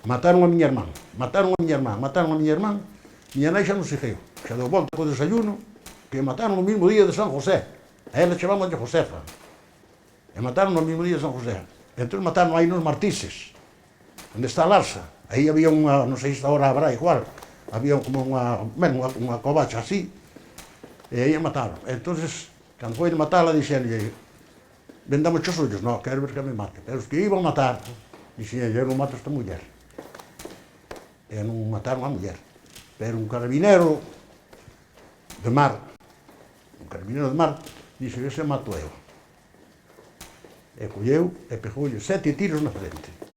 Mataron a miña irmán, miña nai xa non se xeo, xa deu volta co desayuno, que mataron o mismo día de San José. A ela chamámoslle Josefa. E mataron o mismo día de San José. Entón mataron aí nos Martises, onde está a Larsa. Aí había unha, non sei se agora habrá igual, había como unha covacha así, e aí a mataron. Entonces, cando foi de matala, dixenlle, vendamos os ollos, non, quero ver que me mate. Pero os que iban a matar, dixenlle, eu non mato esta muller. E non mataron a muller. Pero un carabinero de mar, dixo, ese mato eu. E colleu e pegoulle 7 tiros na frente.